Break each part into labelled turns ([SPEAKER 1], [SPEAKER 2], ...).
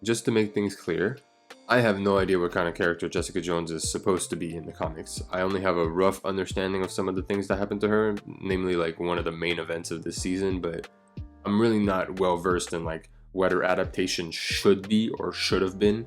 [SPEAKER 1] just to make things clear, I have no idea what kind of character Jessica Jones is supposed to be in the comics. I only have a rough understanding of some of the things that happened to her, namely like one of the main events of this season, but I'm really not well versed in like what her adaptation should be or should have been.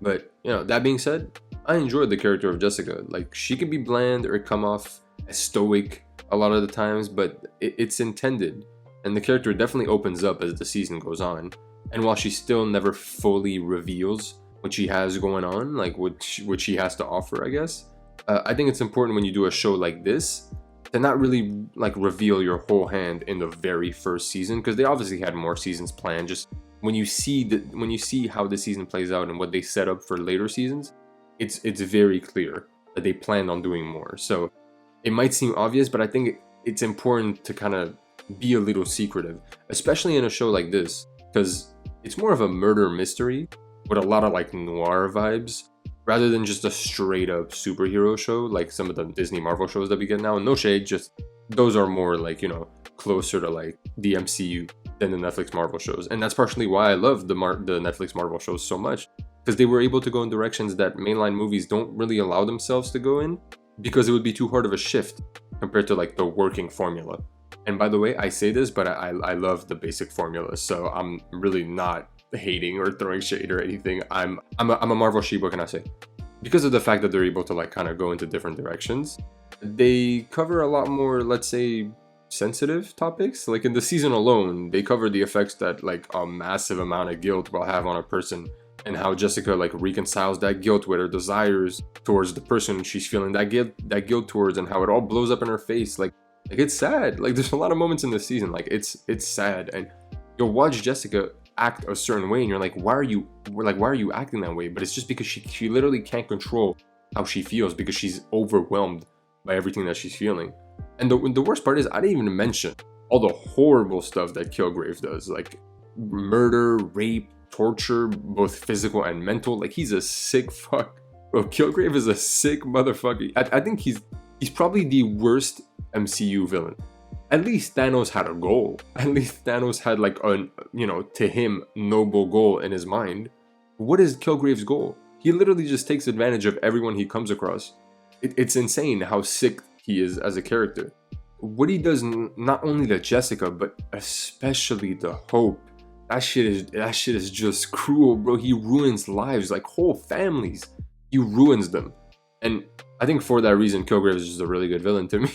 [SPEAKER 1] But, that being said, I enjoyed the character of Jessica. Like, she can be bland or come off as stoic a lot of the times, but it's intended. And the character definitely opens up as the season goes on. And while she still never fully reveals what she has going on, like what she has to offer, I guess, I think it's important when you do a show like this to not really like reveal your whole hand in the very first season, because they obviously had more seasons planned. Just when you see how the season plays out and what they set up for later seasons, it's very clear that they planned on doing more. So it might seem obvious, but I think it's important to kind of be a little secretive, especially in a show like this, because it's more of a murder mystery with a lot of like noir vibes, rather than just a straight up superhero show like some of the Disney Marvel shows that we get now. No shade, just those are more like, closer to like the MCU than the Netflix Marvel shows. And that's partially why I love the Netflix Marvel shows so much, because they were able to go in directions that mainline movies don't really allow themselves to go in, because it would be too hard of a shift compared to like the working formula. And by the way, I say this, but I love the basic formula, so I'm really not hating or throwing shade or anything. I'm a Marvel sheep. What can I say? Because of the fact that they're able to like kind of go into different directions, they cover a lot more, let's say, sensitive topics. Like in the season alone, they cover the effects that like a massive amount of guilt will have on a person, and how Jessica like reconciles that guilt with her desires towards the person she's feeling that guilt towards, and how it all blows up in her face. Like it's sad. Like there's a lot of moments in this season like it's sad, and you'll watch Jessica act a certain way and you're like, why are you acting that way? But it's just because she literally can't control how she feels, because she's overwhelmed by everything that she's feeling. And the worst part is, I didn't even mention all the horrible stuff that Kilgrave does, like murder, rape, torture, both physical and mental. Like, he's a sick fuck, bro. Kilgrave is a sick motherfucker. I think he's probably the worst MCU villain. At least Thanos had a goal. At least Thanos had like a, to him, noble goal in his mind. What is Kilgrave's goal? He literally just takes advantage of everyone he comes across. It's insane how sick he is as a character. What he does, not only to Jessica, but especially to Hope, that shit is just cruel, bro. He ruins lives, like whole families. He ruins them. And I think for that reason, Kilgrave is just a really good villain to me.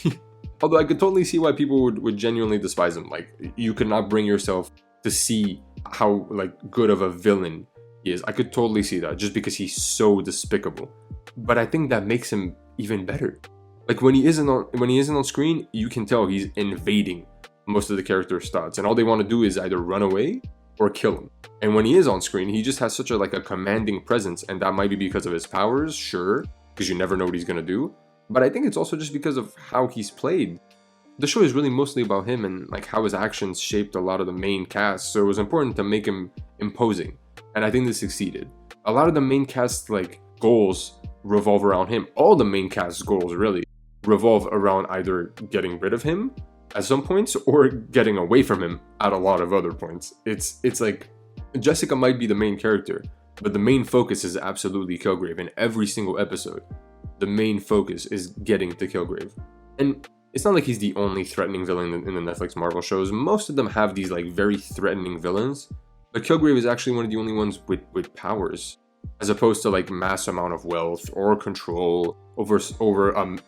[SPEAKER 1] Although I could totally see why people would genuinely despise him. Like, you could not bring yourself to see how like good of a villain he is. I could totally see that, just because he's so despicable. But I think that makes him even better. Like when he isn't on screen, you can tell he's invading most of the character's thoughts, and all they want to do is either run away or kill him. And when he is on screen, he just has such a commanding presence, and that might be because of his powers, sure, because you never know what he's gonna do. But I think it's also just because of how he's played. The show is really mostly about him and like how his actions shaped a lot of the main cast, so it was important to make him imposing, and I think they succeeded. A lot of the main cast like goals revolve around him. All the main cast goals really revolve around either getting rid of him at some points or getting away from him at a lot of other points. It's like Jessica might be the main character, but the main focus is absolutely Kilgrave in every single episode. The main focus is getting to Kilgrave. And it's not like he's the only threatening villain in the Netflix Marvel shows. Most of them have these like very threatening villains, but Kilgrave is actually one of the only ones with powers, as opposed to like mass amount of wealth or control over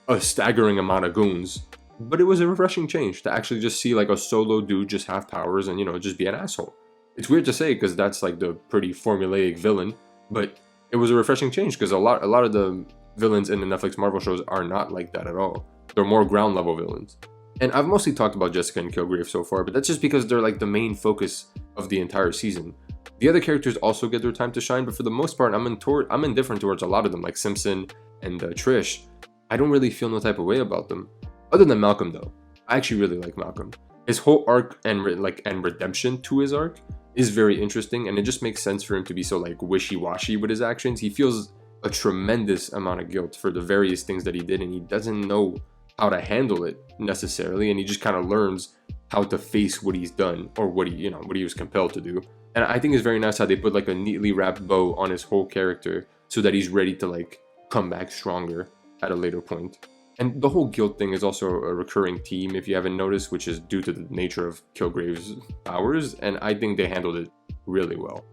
[SPEAKER 1] a staggering amount of goons. But it was a refreshing change to actually just see like a solo dude just have powers and just be an asshole. It's weird to say because that's like the pretty formulaic villain, but it was a refreshing change because a lot of the villains in the Netflix Marvel shows are not like that at all. They're more ground level villains. And I've mostly talked about Jessica and Kilgrave so far, but that's just because they're like the main focus of the entire season. The other characters also get their time to shine, but for the most part, I'm indifferent towards a lot of them, like Simpson and Trish. I don't really feel no type of way about them. Other than Malcolm, though. I actually really like Malcolm. His whole arc and redemption to his arc is very interesting, and it just makes sense for him to be so like wishy-washy with his actions. He feels a tremendous amount of guilt for the various things that he did, and he doesn't know how to handle it necessarily, and he just kind of learns how to face what he's done, or what he was compelled to do. And I think it's very nice how they put like a neatly wrapped bow on his whole character so that he's ready to like come back stronger at a later point. And the whole guilt thing is also a recurring theme, if you haven't noticed, which is due to the nature of Kilgrave's powers, and I think they handled it really well.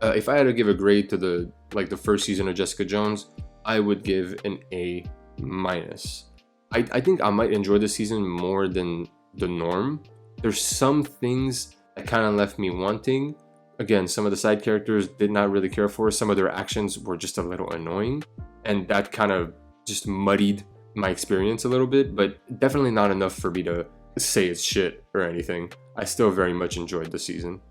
[SPEAKER 1] If I had to give a grade to the first season of Jessica Jones, I would give an A minus. I think I might enjoy the season more than the norm. There's some things that kind of left me wanting. Again, some of the side characters did not really care for. Some of their actions were just a little annoying, and that kind of just muddied my experience a little bit, but definitely not enough for me to say it's shit or anything. I still very much enjoyed the season.